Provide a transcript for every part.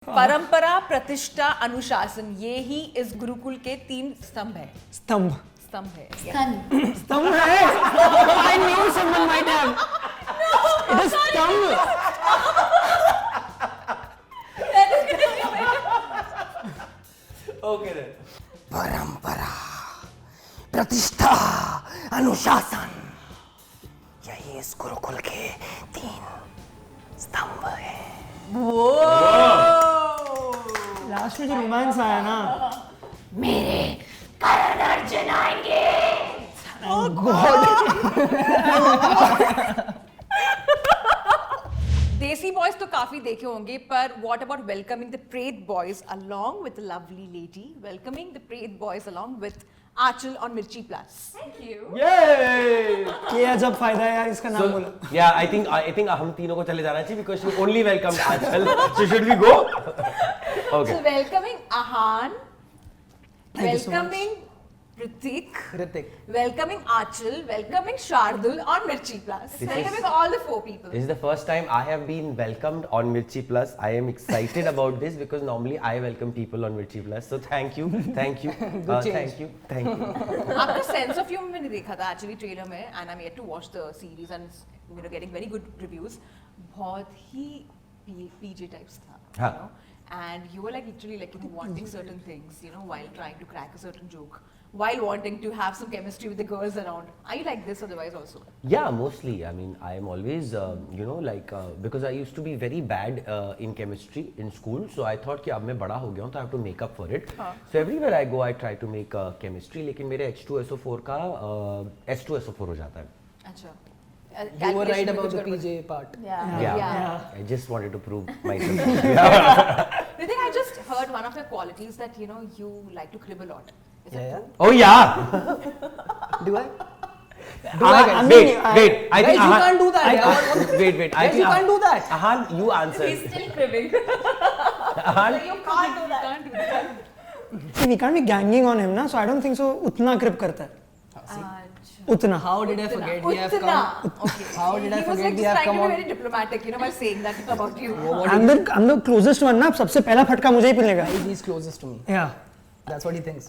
परंपरा, प्रतिष्ठा, अनुशासन, ये ही इस गुरुकुल के 3 स्तंभ है। स्तंभ स्तंभ है। स्तंभ है। I knew someone might have. It is स्तंभ। Okay then. परंपरा, प्रतिष्ठा, अनुशासन, यही इस गुरुकुल के 3 स्तंभ है। लास्ट में जो रोमांस आया ना, मेरे करण अर्जुन आएंगे। देसी बॉयज तो काफी देखे होंगे, पर व्हाट अबाउट वेलकमिंग द प्रेत boys along with lovely lady, welcoming the प्रेत boys along with Aanchal on Mirchi plus. Thank you. Yay! ये अजब फायदा है यार इसका नाम So, बोला। yeah, I think हम तीनों को चले जाना चाहिए because you only welcomed Aanchal. So should we go? Okay. So welcoming Ahan, Thank you so much. welcoming Ritik, Hrithik, welcoming Achal, welcoming Shardul on Mirchi Plus, This is- welcoming all the 4 people. This is the first time I have been welcomed on Mirchi Plus. I am excited about this because normally I welcome people on Mirchi Plus. So thank you, thank you, thank you, thank you. आपका sense of humour मैंने देखा था actually trailer में, and I am yet to watch the series and you know getting very good reviews. बहुत ही पीजे types था, हाँ. you know, and you were like literally like, you know, wanting certain things, you know, while trying to crack a certain joke, while wanting to have some chemistry with the girls around. Are you like this otherwise also? Yeah, mostly. I mean, I am always, you know, like because I used to be very bad in chemistry in school. So I thought कि अब मैं बड़ा हो गया हूँ तो I have to make up for it. So everywhere I go, I try to make chemistry. लेकिन मेरे H2SO4 का S2SO4 हो जाता है. अच्छा. You were right about the PJ part. Yeah. I just wanted to prove myself. Ritik, I just heard one of your qualities that, you know, you like to crib a lot. Is that Yeah, true? Oh yeah. Do I? Wait. I think Guys, you can't do that. Wait. I Guys, think you can't do that. Ahan, you answer. He's still cribbing. Ahan, You can't do that. Can't do that. See, we can't be ganging on him ना, so I don't think so उतना grip करता है। उतना। How did I forget we have Utna. come? Okay. How did I He was forget like we just have trying come to be on? very diplomatic, you know, while saying that about you. I'm the closest one ना, सबसे पहला फटका मुझे ही मिलेगा। He's closest to me. Yeah. That's what he thinks.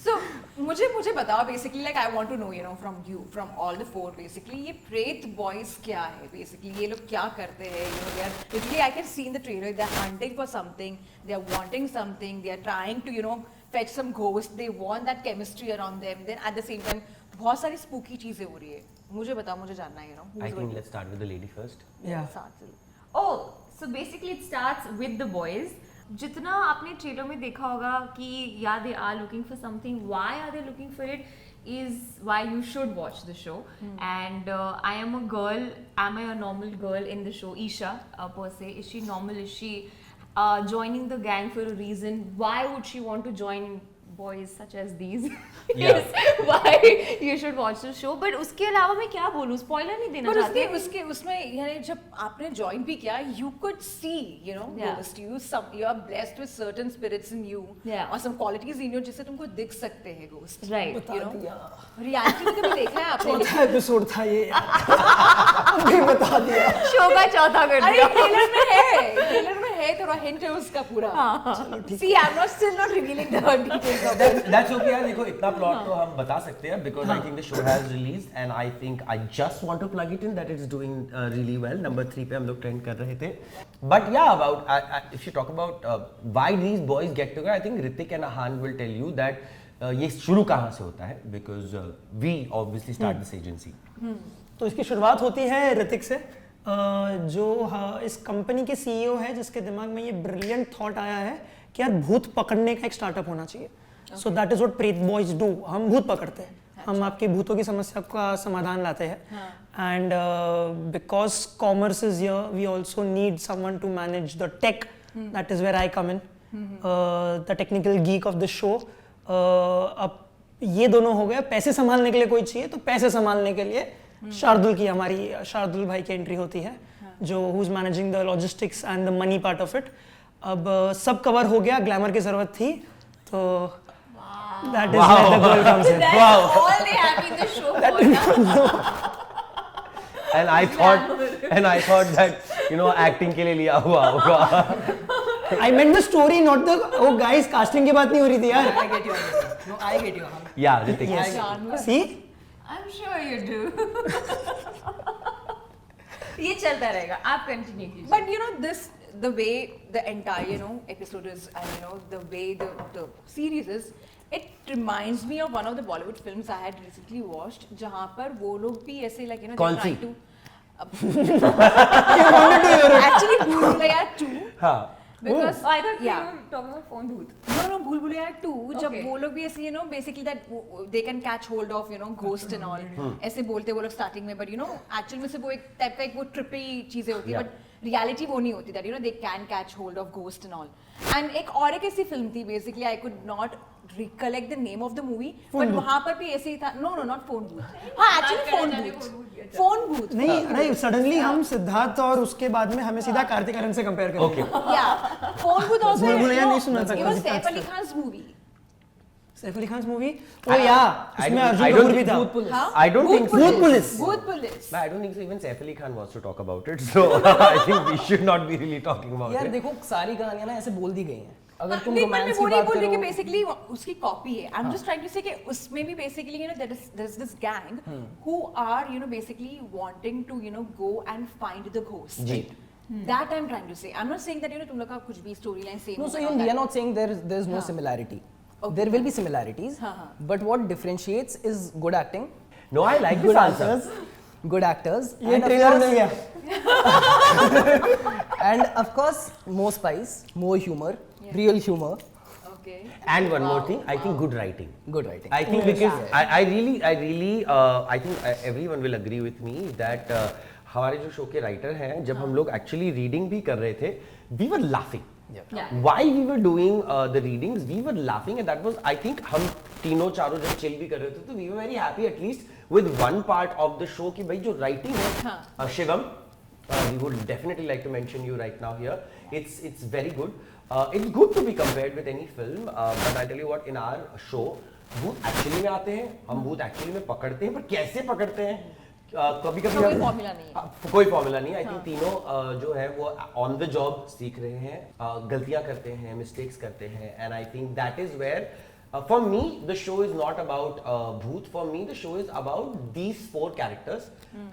So मुझे बताओ basically, like I want to know, you know, from you, from all the 4 basically, ये प्रेत boys क्या है basically, ये लोग क्या करते हैं, you know, they are literally, I can see in the trailer, they are hunting for something, they are wanting something, they are trying to, you know, fetch some ghost, they want that chemistry around them, then at the same time बहुत सारी spooky चीजें हो रही है। मुझे बताओ, मुझे जानना है, you know, I think let's start with the lady first. Yeah. Oh, so basically it starts with the boys. जितना आपने ट्रेलर में देखा होगा कि yeah they are looking for something, why are they looking for it is why you should watch the show. And I am a girl, am I a normal girl in the show? Isha per se, is she normal? Is she joining the gang for a reason? Why would she want to join boys such as these? Yes, why you should watch the show. But उसके अलावा मैं क्या बोलूँ, spoiler नहीं देना पर चाहती। उसके उसमें यानी जब आपने ज्वाइन भी किया, you could see, you know, Yeah. ghost, you are blessed with certain spirits in you, Yeah. or some qualities in you जिससे तुमको दिख सकते हैं ghost, Right. you know. Reality में कभी देखा है आपने? चौथा एपिसोड था ये। अभी बता दिया। शो का चौथा कर अरे दिया। ट्रेलर में है थोड़ा हिंट है उसका पूरा। See, I'm not still not revealing the details of it. That's okay यार, देखो इतना प्लॉट तो हम बता सकते हैं because I think the show has released and I think I just want to plug it in that it's doing really well. Number 3 पे हम लोग ट्रेंड कर रहे थे. But yeah, about if you talk about why these boys get together, I think Ritik and Ahan will tell you that ये शुरू कहाँ से होता है because we obviously start this agency. तो इसकी शुरुआत होती है ऋतिक से, जो इस कंपनी के सीईओ है जिसके दिमाग में ये ब्रिलियंट थॉट आया है कि यार भूत पकड़ने का एक स्टार्टअप होना चाहिए। सो दैट इज व्हाट प्रेत बॉयज डू। हम भूत पकड़ते हैं, हम आपकी भूतों की समस्या का समाधान लाते हैं। And because commerce is here, we also need someone to manage the tech, that is where I come in, the technical geek of the show. अब ये दोनों हो गए, पैसे संभालने के लिए कोई चाहिए, तो पैसे संभालने के लिए शार्दुल की, हमारी शार्दुल भाई की एंट्री होती है, जो who is managing the logistics and the money part of it. अब सब कवर हो गया, ग्लैमर की जरूरत थी, तो that is where the girl comes in. That's all they have in the show. And I thought that you know acting के लिए लिया हुआ होगा. I meant the story, not the. Oh guys, casting की बात नहीं हो रही थी यार. I get you. No, I get you. Yeah, Ritik. See? I'm sure you do. ये चलता रहेगा. आप कंटिन्यू कीजिए. But you know this, the way the entire episode is, and the way the series is, it reminds me of one of the Bollywood films I had recently watched, जहाँ पर वो लोग भी ऐसे like कौन सी? actually भूल भुलैया 2. हाँ. Because Oh, I thought you yeah. were talking about phone booth. No, भूल भुलैया 2 जब Okay. वो लोग भी ऐसे basically that they can catch hold of ghost and all, ऐसे बोलते वो लोग starting में, but actually में से वो एक type का एक वो trippy चीजें होती है, Yeah. but reality वो नहीं होती, that they can catch hold of ghost and all. And एक और एक ऐसी फिल्म थी, basically I could not recollect the name of the movie, but वहाँ पर भी ऐसे ही था. No, not phone booth. हाँ, actually phone booth. नहीं, अरे सडनली हम सिद्धार्थ और उसके बाद में हमें सीधा कार्तिक आर्यन से कंपेयर करेंगे. Okay. Yeah, phone booth also. भूल भुलैया नहीं सुना था It was कभी Saif आज Ali तक. Khan's movie. Saif Ali Khan movie. Oh yeah, I उसमें don't- Arjun I don't Kapoor भी था. think हाँ? I don't think so. Booth Police. Booth Police. I don't think so. Even Saif Ali Khan wants to talk about it, so I think we should not be really talking about यार it. देखो सारी कहानियां ना ऐसे बोल दी गई हैं. अगर तुम नहीं, but मैं रोमांस वो की नहीं बात बोल रही कि करो, basically उसकी कॉपी है. I'm just trying to say कि उसमें भी basically there's this gang who are basically wanting to go and find the ghost. Ji. That I'm trying to say. I'm not saying that तुम लोग का कुछ भी storyline same. no, so होगा, even we that- are not saying there's no similarity. There will be similarities, but what differentiates is good acting, No, I like good this answer. answers, good actors, ये and of trailer mill course- गया. and of course more spice, more humor, real humor, Okay. And one more thing, I think good writing. good writing. I think because I really I think everyone will agree with me that हमारे जो show के writer हैं जब हम लोग actually reading भी कर रहे थे we were laughing. Yeah. While we were doing the readings, we were laughing and that was I think हम तीनों चारों जब चिल भी कर रहे थे तो we were very happy at least with one part of the show कि भाई जो writing है Shivam we would definitely like to mention you right now here. It's very good. It's good to be compared with any film, but I tell you what, in our show, भूत actually में आते हैं, हम भूत actually में पकड़ते हैं, पर कैसे पकड़ते हैं? कभी कभी कोई formula नहीं है. कोई फॉर्मूला नहीं. आई थिंक तीनों जो है वो ऑन द जॉब सीख रहे हैं, गलतियां करते हैं, मिस्टेक्स करते हैं, and I think that is where for me the show is not about bhoot. For me the show is about these 4 characters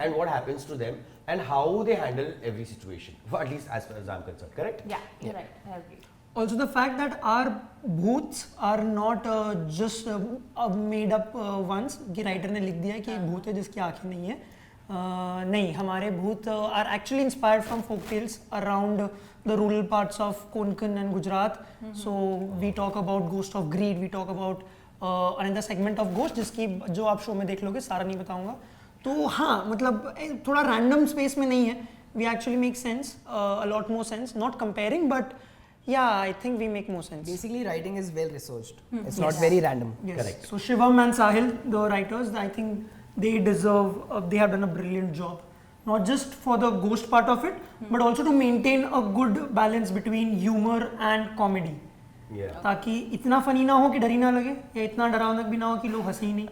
and what happens to them and how they handle every situation, at least as far as I'm concerned. Correct? Yeah, you're right. I agree. Also the fact that our bhoots are not just made up ones कि writer ने लिख दिया है कि एक भूत है जिसकी आंखें नहीं है. नहीं, हमारे भूत are actually inspired from folk tales around the rural parts of Konkan and Gujarat. So we talk about ghost of greed, we talk about another segment of ghost जिसकी जो आप शो में देख लोगे, सारा नहीं बताऊंगा. तो हाँ, मतलब थोड़ा random space में नहीं है. We actually make sense, a lot more sense. Not comparing, but yeah, I think we make more sense. Basically, writing is well researched. It's not very random. Yes. Correct. So Shivam and Sahil, the writers, I think they deserve. They have done a brilliant job, not just for the ghost part of it, but also to maintain a good balance between humor and comedy. Yeah. ताकि इतना funny ना हो कि डर ही ना लगे, या इतना डरावना भी ना हो कि लोग हंसे ही नहीं.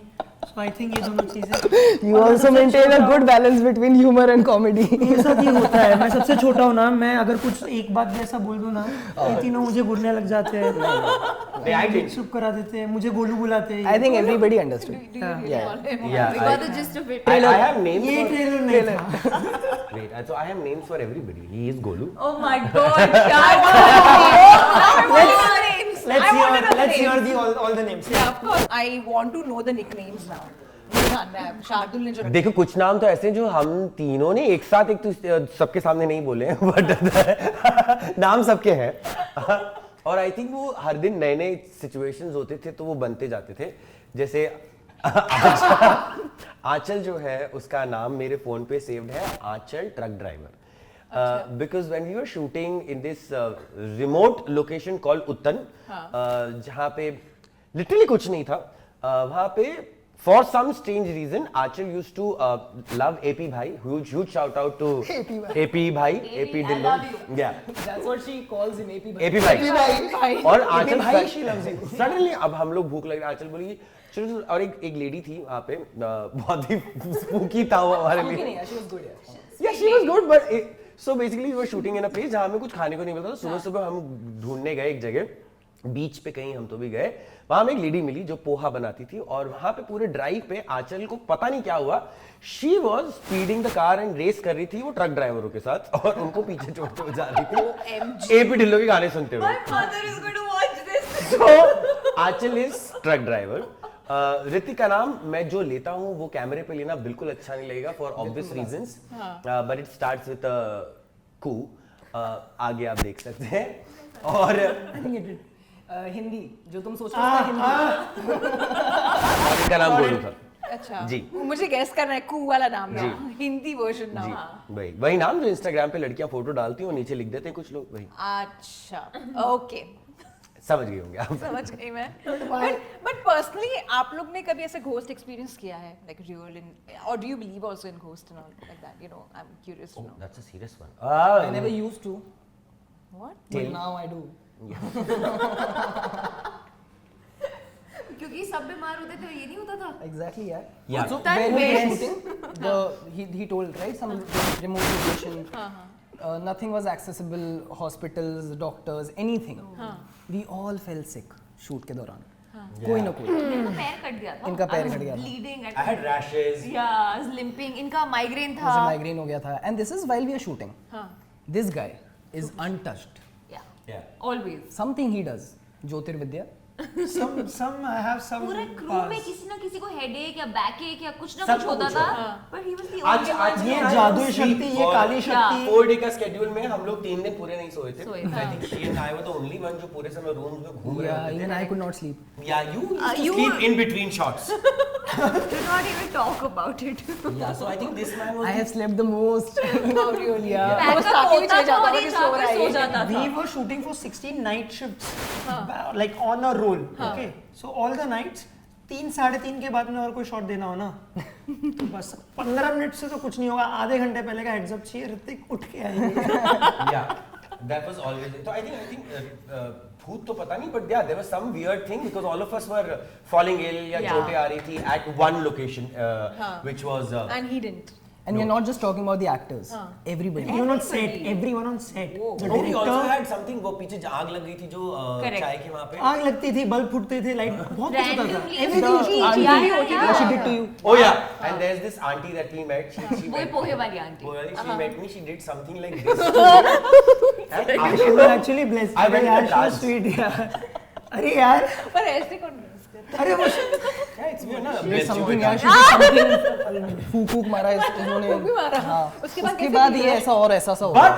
So I think ये दोनों चीजें. You also maintain a good balance between humor and comedy. ये सब ये होता है. मैं सबसे छोटा हूँ ना, मैं अगर कुछ एक बात भी ऐसा बोल दूँ ना, ये तीनों मुझे बुरने लग जाते हैं. I did. चुप करा देते हैं, मुझे गोलू बुलाते हैं. I think everybody understood. Do you really Yeah. call him? Yeah. We got the gist of it. I have names ये for ट्रेलर नहीं था. wait. So I have names for everybody. He is Golu. Oh my god, Shah! Let's hear all the names. Yeah, of course. I want to know the nicknames now. मुझे जानना है. शार्दुल ने जो देखो कुछ नाम तो ऐसे हैं जो हम तीनों ने एक साथ एक तो सबके सामने नहीं बोले हैं, बट नाम सबके हैं. और आई थिंक वो हर दिन नए नए सिचुएशंस होते थे तो वो बनते जाते थे. जैसे आंचल जो है उसका नाम मेरे फोन पे सेव्ड है Aanchal truck driver. Because when we were shooting in this remote location called Uttan, जहाँ पे literally कुछ नहीं था, वहाँ पे for some strange reason Achal used to love AP Bhai. Huge shout out to AP Bhai, AP Dillo. I love you. Yeah. That's what she calls him, AP AP Bhai. और आंचल suddenly अब हम लोग भूख लग रहा है, आंचल बोली चलो. और एक लेडी थी वहाँ पे, बहुत ही स्पूकी था वो हमारे लिए. She was good, yeah. Yeah, she was good, but so basically we were shooting in a place जहां हमें कुछ खाने को नहीं मिलता था। सुबह सुबह हम ढूंढने गए एक जगह, बीच पे कहीं हम तो भी गए, वहां हमें एक लेडी मिली जो पोहा बनाती थी, और वहां पे पूरे ड्राइव पे आंचल को पता नहीं क्या हुआ, she was speeding the car and race कर रही थी वो ट्रक ड्राइवरों के साथ, और उनको पीछे छोड़ते जा रही थी एपी ढिल्लो के गाने सुनते हुए। My mother is going to watch this. So, Aanchal is truck driver. Hrithik का नाम मैं जो लेता हूँ वो कैमरे पे लेना बिल्कुल अच्छा नहीं लगेगा for obvious reasons, but it starts with कू। आगे आप देख सकते हैं। और हिंदी जो तुम सोच रहे हो हिंदी और इनका नाम गोलू था। अच्छा जी। मुझे गैस करना है, कू वाला नाम जी। ना, हिंदी वर्जन जी नाम। वही नाम जो इंस्टाग्राम पे लड़कियां फोटो डालती हैं और नीचे लिख देते हैं कुछ लोग, वही अच्छा ओके, समझ गए होंगे आप। समझ गई मैं। बट पर्सनली आप लोग ने कभी ऐसे घोस्ट एक्सपीरियंस किया है, लाइक रियल इन, और do you believe also in ghost and all like that, you know, I am curious to know that's a serious one. I never used to, what. but now I do. क्योंकि सब बीमार होते थे, ये नहीं होता था। Exactly, yeah. Yeah. Also, That when we were makes- shooting, he told, right, some remote location. Nothing was accessible, hospitals, doctors, anything. We all fell sick shoot के दौरान. कोई ना कोई. इनका पैर कट गया था। इनका पैर कट गया था. Bleeding at I had rashes. yeah, I was limping. इनका माइग्रेन था। मुझे माइग्रेन हो गया था. And this is while we are shooting. This guy is untouched. Yeah. Yeah. Always. Something he does. ज्योतिर्विद्या. some I have some पूरे crew में past. किसी ना किसी को हेडेक या बैकएक या कुछ ना सबको कुछ होता कुछ था, होता पर ही वाज द आज आज ये जादुई शक्ति, ये काली शक्ति। 4 डे का स्केड्यूल में हम लोग 3 दिन पूरे नहीं सोए थे। सोए I think she and I were the only one जो पूरे समय रूम्स में घूम रहे Yeah, होते even थे। I could not sleep. Yeah, you used to you sleep were- in between shots. Do not even talk about it. Yeah, so I think this man was I have slept the most. really? Yeah. बस Backup ताकि भी होता चले था जाता और था ये कि जाकर सो रहा है सो ये। जाता था। We were shooting for 16 night shifts, like on a roll. Okay, so all the nights 3-3:30 के बाद में और कोई शॉट देना हो ना, तो बस 15 मिनट से तो कुछ नहीं होगा, आधे घंटे पहले का हेड्स अप चाहिए, ऋतिक उठ के आएंगे। yeah, that was always. So I think भूत तो पता नहीं, but yeah, there was some weird thing because all of us were falling ill या Yeah. चोटें आ रही थी at one location, which was. And he didn't. And we are not just talking about the actors. Everybody. Everyone on set, everyone on set. The Oh, we also director, had something, वो पीछे आग लग गई थी जो Correct. चाय के वहाँ पे। आग लगती थी, बल्ब फूटते थे, लाइट बहुत कुछ होता था। Randomly Everything the was auntie- changing. yeah, What she did to you? Oh yeah, and there's this auntie that we met. She वही met पोहे वाली aunty. She met me. She did something like this. And I She was actually blessed. I went यार, to she was dance. sweet यार। अरे यार, पर ऐसे कौन miss करता अरे वो Yeah, it's weird, na? She did Bless you something, with yeah, that. she did something. फूक फूक मारा इन्होंने. भी मारा? हाँ. उसके बाद उसके कैसे बाद निकला? ये ऐसा और ऐसा सा हो But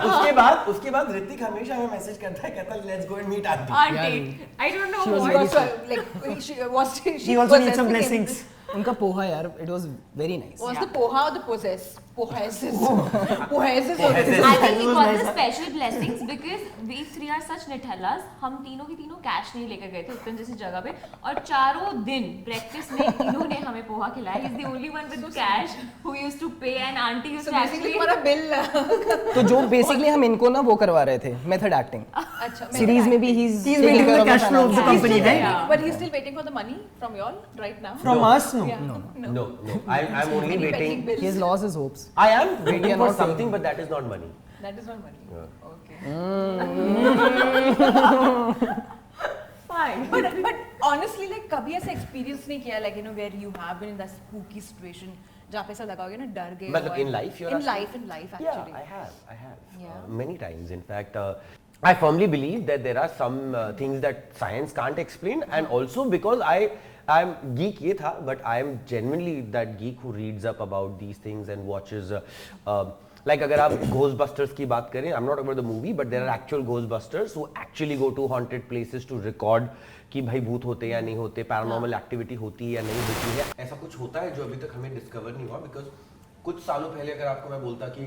उसके बाद ऋतिक हमेशा हमें मैसेज करता है, कहता है let's go and meet auntie. Auntie. I don't know She was what. very was? Like she was. she also needs some blessings. उनका पोहा यार, it was very nice. Was the poha or the possess? Possesses. Possesses. Possesses. I think we was got nice. the special blessings because we three are such Nutellas. हम तीनों की तीनों cash नहीं लेकर गए थे उत्तम जैसी जगह पे, और चारों दिन ब्रेकफास्ट में इन्होंने हमें पोहा खिलाया. He's the only one with cash who used to pay, and auntie used So to basically actually. तुम्हारा bill. तो जो बेसिकली हम इनको ना वो करवा रहे थे, मेथड एक्टिंग. अच्छा. सीरीज में भी he's He's taking waiting for care the of cash flow of the finance. company, right? Yeah. But he's still waiting for the money from y'all right now. From No. us, no. Yeah. No. I'm only Any waiting. pending bills? He has lost his hopes. I am We waiting are for not saying. something, but that is not money. That is not money. Okay. Fine. But honestly, like कभी ऐसा experience नहीं किया, like you know where you have been in that spooky situation जहाँ पे ऐसा लगा होगा ना डर गए. मतलब हो. in life you're In asking? life actually. Yeah, I have. Yeah. Many times. In fact, I firmly believe that there are some things that science can't explain, and also because I'm geek ये था, but I am genuinely that geek who reads up about these things and watches. Like अगर आप Ghostbusters की बात करें, I'm not talking about the movie, but there are actual Ghostbusters who actually go to haunted places to record कि भाई भूत होते या नहीं होते, पैरानॉर्मल एक्टिविटी होती है या नहीं होती है. ऐसा कुछ होता है जो अभी तक हमें डिस्कवर नहीं हुआ, बिकॉज कुछ सालों पहले अगर आपको मैं बोलता कि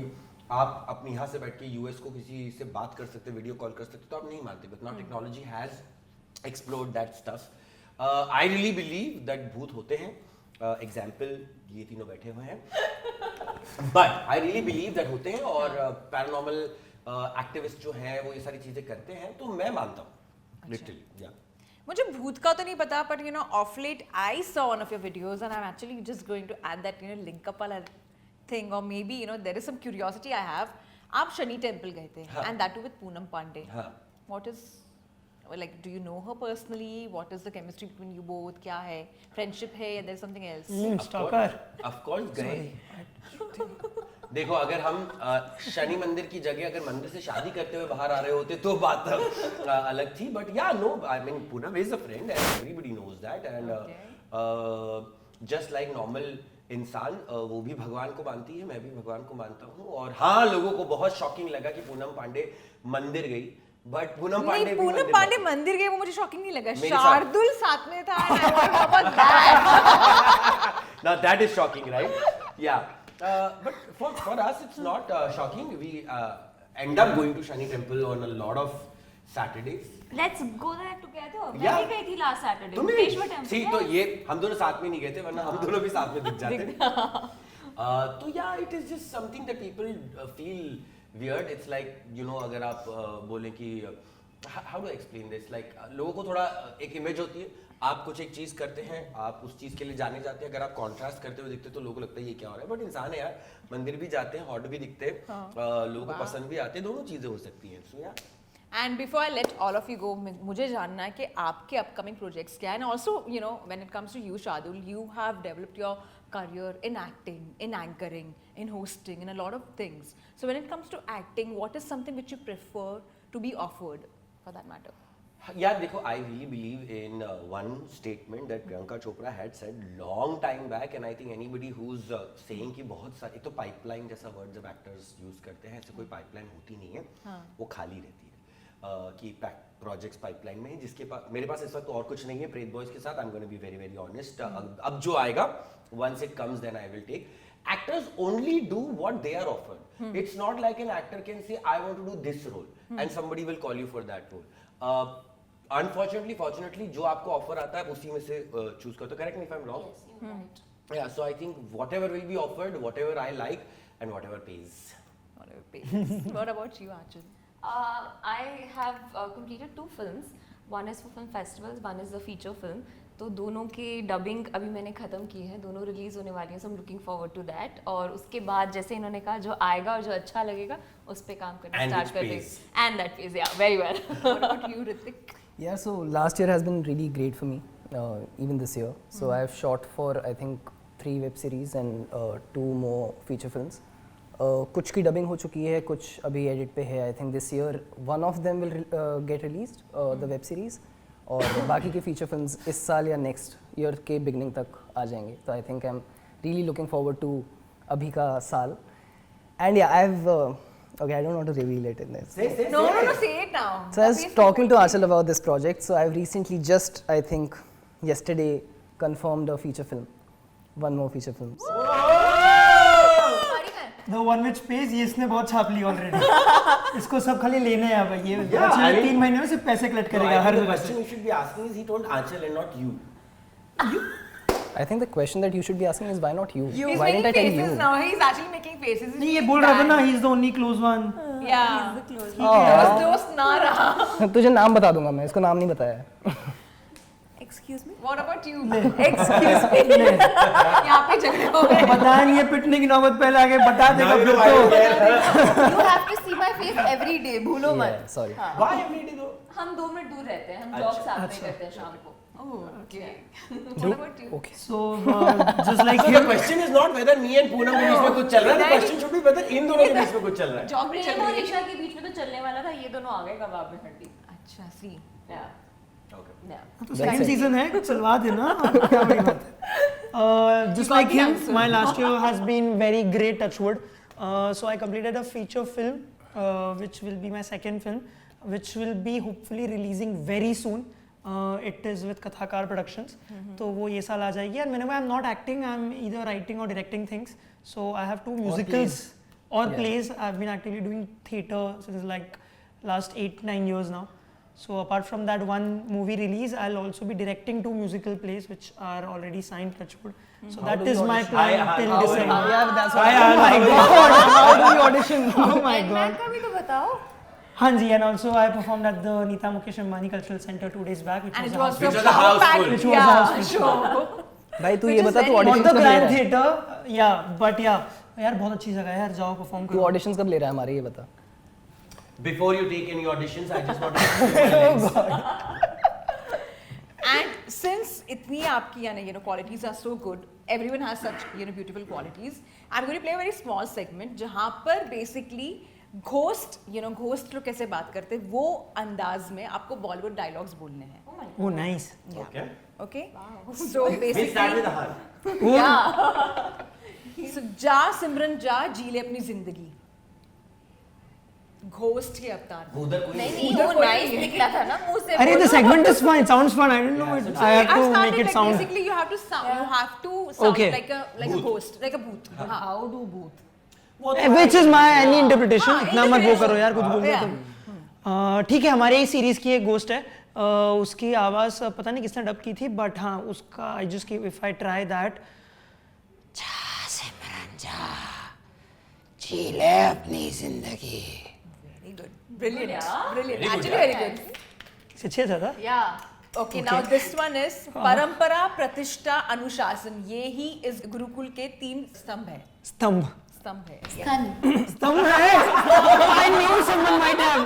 आप अपने यहाँ से बैठ के यूएस को किसी से बात कर सकते, वीडियो कॉल कर सकते, तो आप नहीं मानते. But now technology has explored that stuff. I really believe that भूत होते हैं. एग्जाम्पल ये तीनों बैठे हुए हैं, but I really believe that होते हैं, और पैरानॉर्मल एक्टिविस्ट जो हैं वो ये सारी चीजें करते हैं, तो मैं मानता हूँ लिटरली. मुझे भूत का तो नहीं पता, but you know of late I saw one of your videos and I'm actually just going to add that, you know, link up वाला thing, or maybe you know there is some curiosity I have. आप Shani temple गए थे and that too with Poonam Pandey. हाँ. What is like, do you know her personally? What is the chemistry between you both? क्या है? Friendship है या there's something else? Stalker. Of course गए. देखो अगर हम शनि मंदिर की जगह अगर मंदिर से शादी करते हुए बाहर आ रहे होते तो बात अलग थी, but yeah no, I mean Poonam is a friend and everybody knows that, and just like normal इंसान वो भी भगवान को मानती है, मैं भी भगवान को मानता हूँ. और हाँ, लोगों को बहुत शॉकिंग लगा कि पूनम पांडे मंदिर गई, बट पूनम पांडे नहीं, भी पूनम पांडे मंदिर गए वो मुझे शॉकिंग नहीं लगा. मेरे साथ. शार्दुल साथ में था and I want to know about that. Now that is shocking, right? Yeah. But for us, it's not shocking. We end up going to Shani Temple on a lot of Saturdays. Let's go there together. मैं Yeah. भी गई थी last Saturday. तुम Mukteshwar temple. See, तो ये हम दोनों साथ में नहीं गए थे, वरना हम दोनों भी साथ में दिख जाते. तो yeah, it is just something that people feel weird. It's like, you know, अगर आप बोलें कि how do I explain this? Like लोगों को थोड़ा एक इमेज होती है, आप कुछ एक चीज करते हैं, आप उस चीज के लिए जाने जाते हैं, अगर आप कॉन्ट्रास्ट करते हुए दिखते हैं तो लोगों को लगता है ये क्या हो रहा है, बट इंसान है यार, मंदिर भी जाते हैं, हॉट भी दिखते हैं, लोगों को पसंद भी आते हैं, दोनों चीजें हो सकती हैं. सो या And before I let all of you go, मुझे जानना है कि आपके upcoming projects क्या हैं. And also, you know, when it comes to you, Shardul, you have developed your career in acting, in anchoring, in hosting, in a lot of things. So when it comes to acting, what is something which you prefer to be offered, for that matter? Yeah, देखो, I really believe in one statement that Priyanka Chopra had said long time back, and I think anybody who's saying कि बहुत सारे, एक तो pipeline जैसा word जब actors use करते हैं, ऐसे कोई pipeline होती नहीं है, वो खाली रहती है. कि प्रोजेक्ट्स पाइपलाइन में, जिसके पास, मेरे पास इस वक्त और कुछ नहीं है प्रेत बॉयज के साथ. I am gonna be very very honest. अब जो आएगा, once it comes then I will take. Actors only do what they are offered. It's not like an actor can say I want to do this role and somebody will call you for that role. Unfortunately, fortunately, जो आपको offer आता है उसी में से choose करो. तो correct me if I am wrong. Yes, you're right. Yeah, so I think whatever will be offered, whatever I like and whatever pays. Whatever pays. What about you, Achal? I have completed 2 films. One is for film festivals, one is a feature film. तो दोनों के dubbing अभी मैंने ख़त्म की है, दोनों release होने वाली हैं, so I'm looking forward to that. और उसके बाद जैसे इन्होंने कहा जो आएगा और जो अच्छा लगेगा उस पे काम करना And स्टार्ट which कर देंगे. pays. And that pays, yeah, very well. What about you, Ritik? Yeah, so last year has been really great for me, even this year. So I have shot for I think 3 web series and 2 more feature films. कुछ की dubbing हो चुकी है, कुछ अभी edit पे है. I think this year one of them will get released, the web series, और बाकी के फीचर फिल्म्स इस साल या नेक्स्ट ईयर के बिगनिंग तक आ जाएंगे. तो I think I am really looking forward to अभी का साल. And yeah I have okay, I don't want to reveal it in this. No, say it now. So I was talking to Achal about this project. So I've recently just, I think, yesterday confirmed a feature film. One more feature film. The one which pays, ये इसने बहुत छाप ली already. इसको सब खाली लेने हैं अब. ये पिछले 3 महीने में सिर्फ पैसे कलेक्ट करेगा हर जगह से. question you should be asking is he told Aanchal and not you. I think the question that you should be asking is why not you? He's Why didn't I making tell faces you? now. He's actually making faces. नहीं, ये बोल रहा था ना, he is the only close one. Yeah. Oh. दोस्त ना रहा. तुझे नाम बता दूंगा मैं, इसको नाम नहीं बताया. Excuse me? What about you? Excuse me. यहाँ पे झगड़े हो गए. बता नहीं, ये पिटने की नौबत पहले आ गई. बता देगा फिर तो. You have to see my face every day. भूलो मत. Yeah, sorry. Why every day though? हम 2 मिनट दूर रहते हैं, हम जॉब साथ में करते हैं शाम को. Oh, okay. What about you? Okay. So just like So you. the question is not whether me and Poonam के बीच में कुछ चल रहा है. The question should be whether इन दोनों के बीच में कुछ चल रहा है. Job भी चल प्रेम और रही है. ईशा के बीच में तो चलने वाला था, ये दोनों आ गए कबाब में हड्डी. अच्छा, see. Yeah. Okay. Yeah. तो सेकंड सीजन है, कुछ चलवा देना. क्या बड़ी बात है. Just like him, my last year has been very great, touch wood. So I completed a feature film, which will be my second film, which will be hopefully releasing very soon. It is with Kathakar Productions. तो वो ये साल आ जाएगी. And whenever I'm not acting, I'm either writing or directing things. So I have 2 musicals or plays. I've been actively doing theatre since like last 8-9 years now. So apart from that one movie release, I'll also be directing 2 musical plays which are already signed, touchwood. So How that do is you my audition? plan till December. Yeah, that's Oh my God! How do you audition? Oh my God! का भी तो बताओ. हाँ जी, and also I performed at the Neeta Mukesh Ambani Cultural Center 2 days back, which And it was was Which a was a house packed, full. Which was a house full. show. भाई तू Which ये is बता तू very- not auditions the कब ले Grand रहा है? Theatre, yeah, but yeah, यार बहुत अच्छी जगह है यार, जाओ परफॉर्म तू करो। ऑडिशंस कब ले रहा है हमारे, ये बता। Before you take any auditions, I just want to And since itni aapki qualities are so good, everyone has such beautiful qualities. I'm going to play a very small segment जहाँ पर basically ghost ghost लोग कैसे बात करते हैं वो अंदाज में आपको बॉलीवुड डायलॉग्स बोलने हैं. Oh nice. Okay. Okay? So We'll start with basically Ahan. so जा सिमरन जा जी ले अपनी जिंदगी. घोस्ट के अवतार में. उधर कोई नहीं वो नाइस दिख रहा था ना मुंह से. अरे the segment is fun, it sounds fun, I don't know it, I have I to started make it like sound. basically you have to sound Okay. like a ghost, like a booth. हाँ. How do booth? Which is my any interpretation, इतना मत वो करो यार, कुछ बोल Yeah. दो। ठीक है, हमारे इस सीरीज की एक घोस्ट है, उसकी आवाज पता नहीं किसने डब की थी, बट हाँ उसका I just if I try that, Simran जा जी ले अपनी जिंदगी। Very good. Brilliant. Brilliant. Actually very good. अच्छे था। Yeah. Okay, now this one is परंपरा, प्रतिष्ठा, अनुशासन. ये ही इस गुरुकुल के 3 स्तंभ है. स्तंभ स्तंभ है. स्तंभ है। I knew someone might have.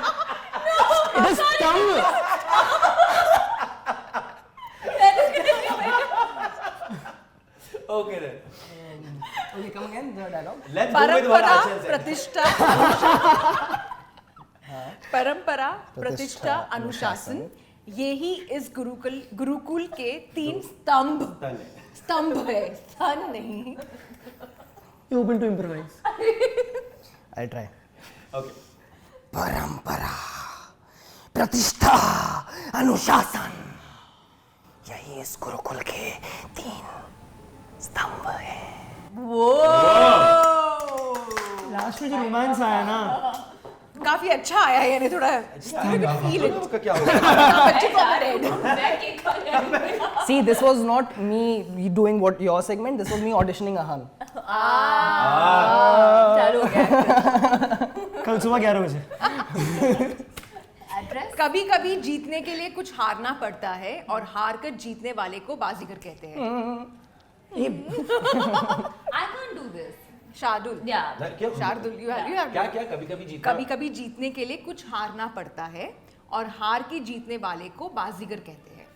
It is स्तंभ। Okay then. Okay, come again, the dialogue. Let's go with what परंपरा, Achal said. प्रतिष्ठा, परंपरा, प्रतिष्ठा, अनुशासन. ये ही इस गुरुकुल के 3 स्तंभ. स्तंभ है, स्तन नहीं. You open to improvise. I'll try. Okay. परंपरा, प्रतिष्ठा, अनुशासन, यही इस गुरुकुल के 3 स्तंभ है। लास्ट में जो रोमांस आया ना, काफी अच्छा आया है, यानी थोड़ा फील इट. उसका क्या होगा? बच्चे को See, this was not me doing what your segment. This was me auditioning Ahan. चालू हो गया. कल सुबह 11 बजे। एड्रेस. कभी कभी जीतने के लिए कुछ हारना पड़ता है और हार कर जीतने वाले को बाजीगर कहते हैं. I can't do this. Shardul. Yeah. ना, क्या? शार्दुल, you have क्या क्या कभी-कभी जीतना? कभी कभी जीतने के लिए कुछ हारना पड़ता है और हार के जीतने वाले को बाजीगर कहते हैं.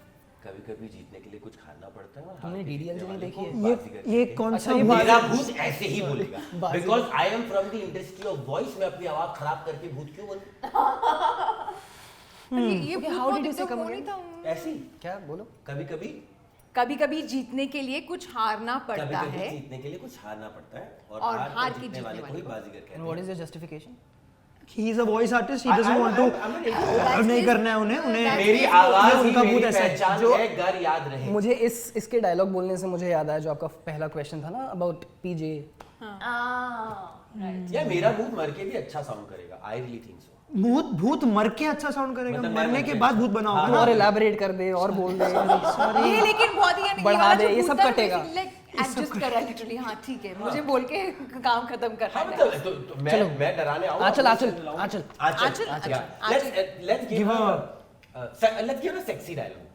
कभी-कभी जीतने के लिए कुछ खाना पड़ता है और तुमने हार के DDL जीतने नहीं वाले देखी को है? बाजीगर ये कहते कौन अच्छा, सा ये हैं। बात- मेरा भूत ऐसे ही बोलेगा because I am from the industry of voice. मैं अपनी आवाज खराब करके भूत क्यों बोलूं? ये how did you say तो come वो नहीं again? था. ऐसी क्या बोलो? कभी-कभी कभी कभी जीतने के लिए कुछ हारना पड़ता कभी-कभी है जीतने के लिए कुछ हारना पड़ता है और और हार हार के के जीतने वाले को ही बाजीगर कहते And हैं. what is your justification? He is a voice artist, he doesn't want to, अब नहीं करना है उन्हें, मेरी आवाज ही उनका मेरी भूत ऐसा है. पहचान जो- है, घर याद रहे. मुझे इसके डायलॉग बोलने से मुझे याद आया जो आपका पहला क्वेश्चन था ना अबाउट पीजे. Right. या मेरा भूत मर के भी अच्छा साउंड करेगा. I really think so. भूत मर के अच्छा साउंड करेगा, मतलब मैं मरने मर के के- बाद भूत बना होगा और ना. एलैबोरेट कर दे और बोल दे. ये लेकिन बहुत ही यानी बढ़ा दे, ये सब कटेगा. एडजस्ट कर रहा है लिटरली. हाँ ठीक है, मुझे बोल के काम खत्म करना हाँ है. मतलब तो मैं डराने आऊँ. आंचल. आंचल, Let's give a sexy dialogue.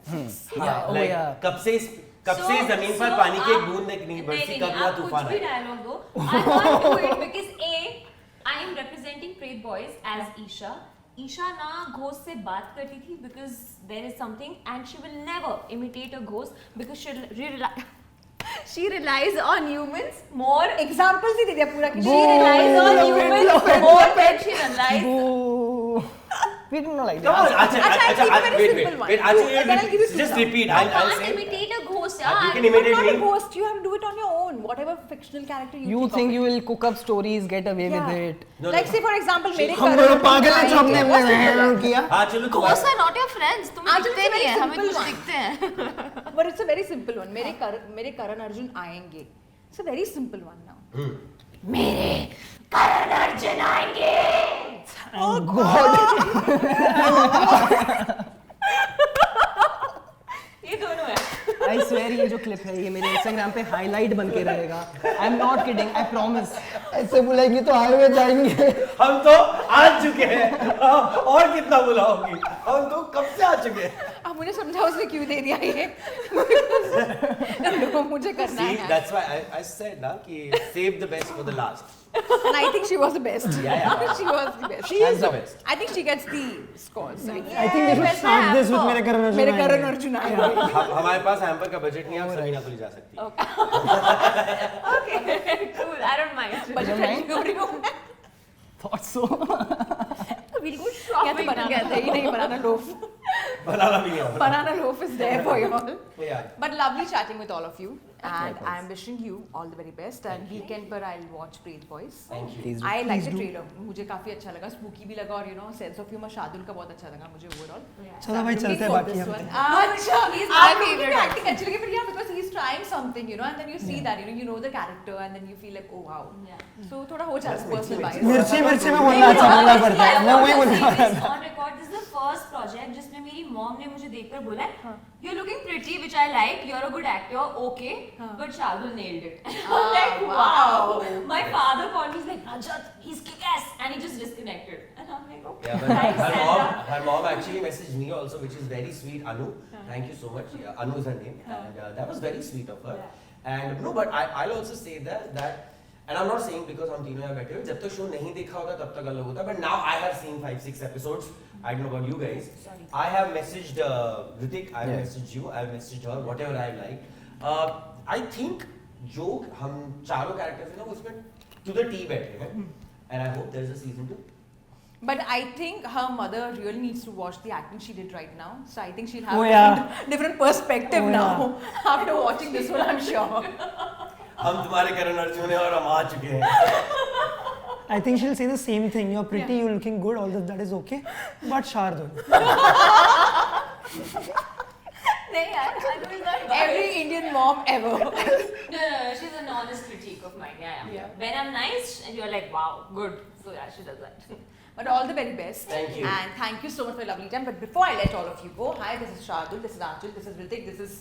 हाँ, like, yeah. कब से जमीन पर पानी की एक बूंद नहीं बरसी, कब यहाँ तूफान कुछ भी आया. डायलॉग दो. I can't do it because I am representing Preet Boys as Isha. Isha ना घोस्ट से बात करती थी because there is something and she will never imitate a ghost because she relies on humans more. Examples ही दे दिया पूरा कि She relies on humans more than she relies. We didn't know like Come on, that. Achal, I'll give you a very simple one. wait, Achal, Then I'll give you just two. repeat. I I'll can't say. imitate a ghost. You यार. can imitate Not a me. ghost, you have to do it on your own. Whatever fictional character you You think think of you will cook up stories, get away with Yeah. it. No, Like say for example मेरे हम लोग पागल हैं जो हमने किया. हाँ चलो तो Ghosts are not your friends. तुम्हें Achal, दिखते it's a नहीं very है. हमें simple कुछ one. दिखते हैं. But it's a very simple one. मेरे करण अर्जुन आएंगे. It's a very simple one now. मेरे करण अर्जुन आएंगे। ये दोनों है. I swear ये जो क्लिप है ये मेरे इंस्टाग्राम पे हाईलाइट बन के रहेगा. I am not kidding, I promise. ऐसे बुलाएंगे तो हाईवे जाएंगे. हम तो आ चुके हैं और कितना बुलाओगी. हम तो कब से आ चुके हैं? अब मुझे समझाओ उसने क्यों दे दिया ये No, मुझे करना See, है that's why I said ना कि save the best for the last. and I think she was the best Yeah. she was the best She is the best. I think she gets the scores I think they should वैसे start this with hamper. मेरे करण अर्जुन मेरे आएंगे। करण अर्जुन आएंगे हमारे पास hamper का budget नहीं है, आप सबीना को ले जा सकती हैं। Okay, cool. I don't mind. Budget friendly हो रही हूँ Thought so. We'll go या तो shopping बनाना together. ही नहीं बनाना लोफ बनाना भी नहीं आता। banana loaf is there for you all Yeah. but lovely chatting with all of you and I am wishing you all the very best and weekend पर I'll watch Preet Boys Thank you. Please do. I like the trailer मुझे काफी अच्छा लगा spooky भी लगा और you know sense of humor Shardul का बहुत अच्छा लगा मुझे overall चलो भाई चलते हैं बाकी हफ्ते। अच्छा He's I'm my looking favorite at acting actually but yeah because he's trying something you know and then you see that you know the character and then you feel like oh wow so थोड़ा हो जाता है personal bias मिर्ची मिर्ची में बोलना अच्छा बोलना पड़ता है मैं वही बोलने वाला था। On record, this is the first project जिसमें मेरी mom ने मुझे देखकर बोला you're looking pretty which I like you're a good actor okay but Shardul nailed it I'm like wow my father called me he's like Rajat he's kick-ass and he just disconnected and I'm like okay Yeah, but thanks Sandra. her mom actually messaged me also, which is very sweet. Anu, thank you so much. Yeah, Anu is her name, and that was very sweet of her. And no, but I'll also say that, and I'm not saying because हम तीनों यहाँ बैठे हो, जब तक show नहीं देखा होता तब तक अलग होता. But now I have seen 5-6 episodes. I don't know about you guys. I have messaged Ritik, I have messaged you, I have messaged her, whatever I like. I think जो हम चारों characters हैं ना उसमें to the T बैठे हैं, and I hope there is a season 2. But I think her mother really needs to watch the acting she did right now. So I think she'll have Oh, a yeah. different perspective Oh, now after watching this one, I'm sure. हम तुम्हारे करण अर्जुन हैं और हम आ चुके हैं. I think she'll say the same thing. You're pretty, you're looking good, all that is okay. But Shardul. नहीं यार Anu is not Every Indian mom ever. no, she's an honest critique of mine yeah. When I'm nice and you're like wow good so yeah she does that But all the very best. Thank you. And thank you so much for your lovely time. But before I let all of you go, hi, this is Shardul, this is Anjul, this is Ritik, this is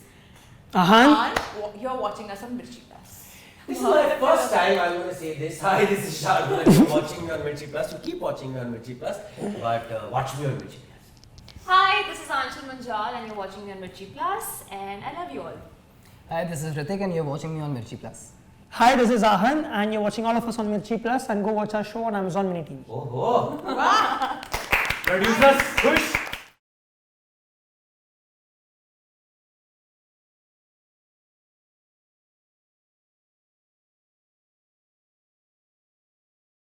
Ahan. You're watching us on Mirchi Plus. This is my first time I'm going to say this. Hi, this is Shardul and you're watching me on Mirchi Plus. You keep watching me on Mirchi Plus, but watch me on Mirchi Plus. Hi, this is Anshul Manjal and you're watching me on Mirchi Plus and I love you all. Hi, this is Ritik and you're watching me on Mirchi Plus. Hi, this is Ahan, and you're watching all of us on Mirchi Plus, and go watch our show on Amazon Mini TV. Oh, producers, push.